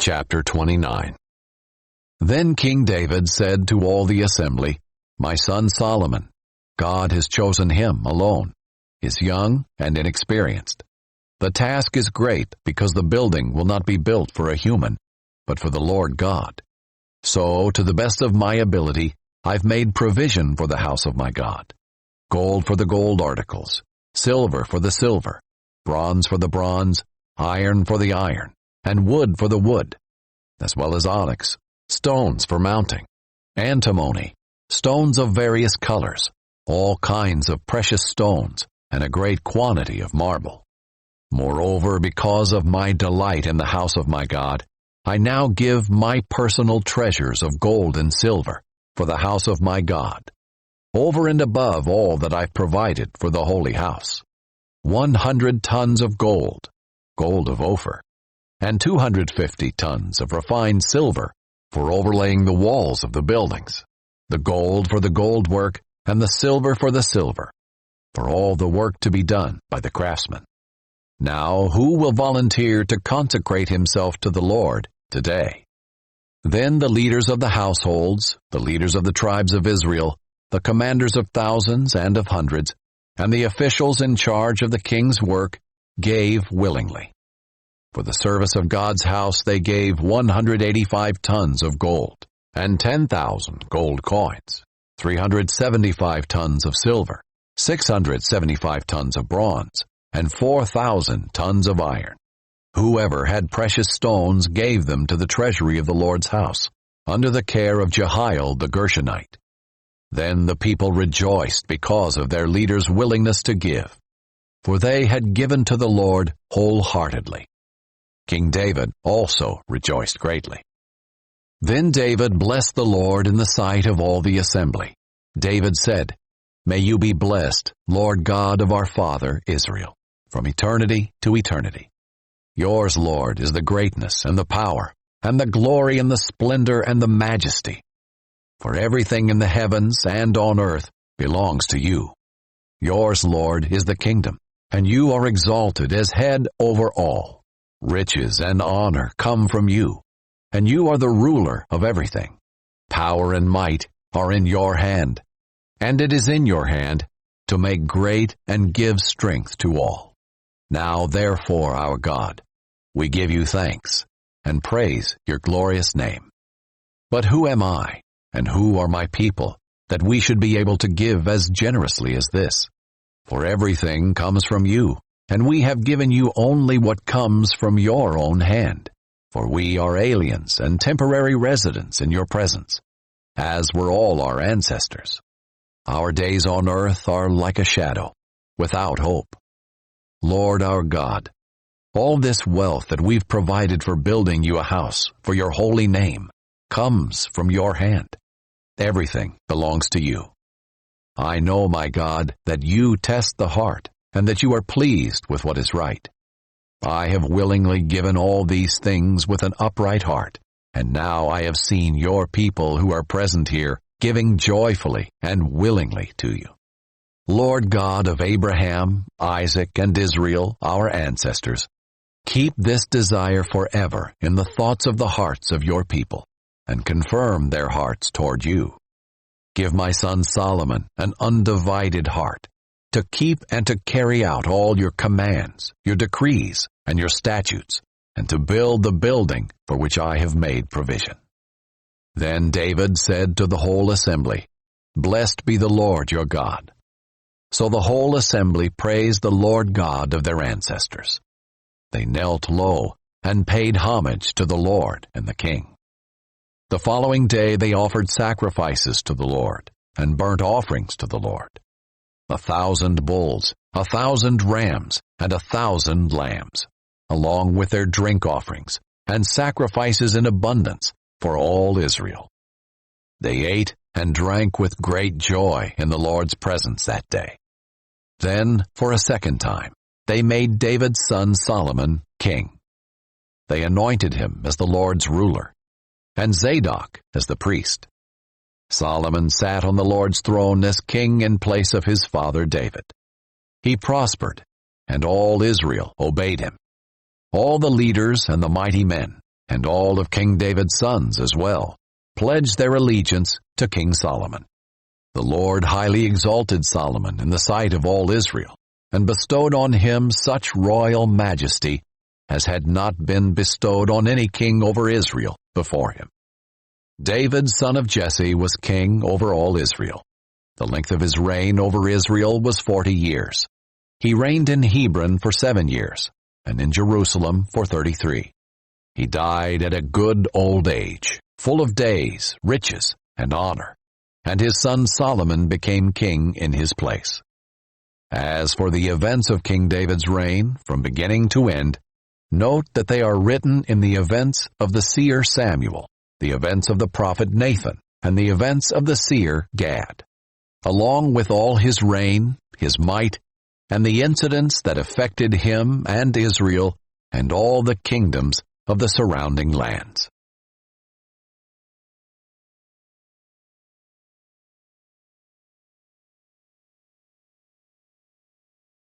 Chapter 29. Then King David said to all the assembly, "My son Solomon, God has chosen him alone, is young and inexperienced. The task is great because the building will not be built for a human, but for the Lord God. So, to the best of my ability, I've made provision for the house of my God. Gold for the gold articles, silver for the silver, bronze for the bronze, iron for the iron, and wood for the wood, as well as onyx, stones for mounting, antimony, stones of various colors, all kinds of precious stones, and a great quantity of marble. Moreover, because of my delight in the house of my God, I now give my personal treasures of gold and silver for the house of my God, over and above all that I've provided for the holy house. 100 tons of gold, gold of Ophir, and 250 tons of refined silver for overlaying the walls of the buildings, the gold for the gold work, and the silver for the silver, for all the work to be done by the craftsmen. Now, who will volunteer to consecrate himself to the Lord today?" Then the leaders of the households, the leaders of the tribes of Israel, the commanders of thousands and of hundreds, and the officials in charge of the king's work gave willingly. For the service of God's house they gave 185 tons of gold, and 10,000 gold coins, 375 tons of silver, 675 tons of bronze, and 4,000 tons of iron. Whoever had precious stones gave them to the treasury of the Lord's house, under the care of Jehiel the Gershonite. Then the people rejoiced because of their leaders' willingness to give, for they had given to the Lord wholeheartedly. King David also rejoiced greatly. Then David blessed the Lord in the sight of all the assembly. David said, "May you be blessed, Lord God of our father Israel, from eternity to eternity. Yours, Lord, is the greatness and the power, and the glory and the splendor and the majesty. For everything in the heavens and on earth belongs to you. Yours, Lord, is the kingdom, and you are exalted as head over all. Riches and honor come from you, and you are the ruler of everything. Power and might are in your hand, and it is in your hand to make great and give strength to all. Now, therefore, our God, we give you thanks and praise your glorious name. But who am I, and who are my people, that we should be able to give as generously as this? For everything comes from you, and we have given you only what comes from your own hand. For we are aliens and temporary residents in your presence, as were all our ancestors. Our days on earth are like a shadow, without hope. Lord our God, all this wealth that we've provided for building you a house for your holy name comes from your hand. Everything belongs to you. I know, my God, that you test the heart, and that you are pleased with what is right. I have willingly given all these things with an upright heart, and now I have seen your people who are present here giving joyfully and willingly to you. Lord God of Abraham, Isaac, and Israel, our ancestors, keep this desire forever in the thoughts of the hearts of your people, and confirm their hearts toward you. Give my son Solomon an undivided heart, to keep and to carry out all your commands, your decrees, and your statutes, and to build the building for which I have made provision." Then David said to the whole assembly, "Blessed be the Lord your God." So the whole assembly praised the Lord God of their ancestors. They knelt low and paid homage to the Lord and the king. The following day they offered sacrifices to the Lord, and burnt offerings to the Lord. 1,000 bulls, 1,000 rams, and 1,000 lambs, along with their drink offerings, and sacrifices in abundance for all Israel. They ate and drank with great joy in the Lord's presence that day. Then, for a second time, they made David's son Solomon king. They anointed him as the Lord's ruler, and Zadok as the priest. Solomon sat on the Lord's throne as king in place of his father David. He prospered, and all Israel obeyed him. All the leaders and the mighty men, and all of King David's sons as well, pledged their allegiance to King Solomon. The Lord highly exalted Solomon in the sight of all Israel, and bestowed on him such royal majesty as had not been bestowed on any king over Israel before him. David, son of Jesse, was king over all Israel. The length of his reign over Israel was 40 years. He reigned in Hebron for 7 years, and in Jerusalem for 33. He died at a good old age, full of days, riches, and honor, and his son Solomon became king in his place. As for the events of King David's reign, from beginning to end, note that they are written in the events of the seer Samuel, the events of the prophet Nathan, and the events of the seer Gad, along with all his reign, his might, and the incidents that affected him and Israel and all the kingdoms of the surrounding lands.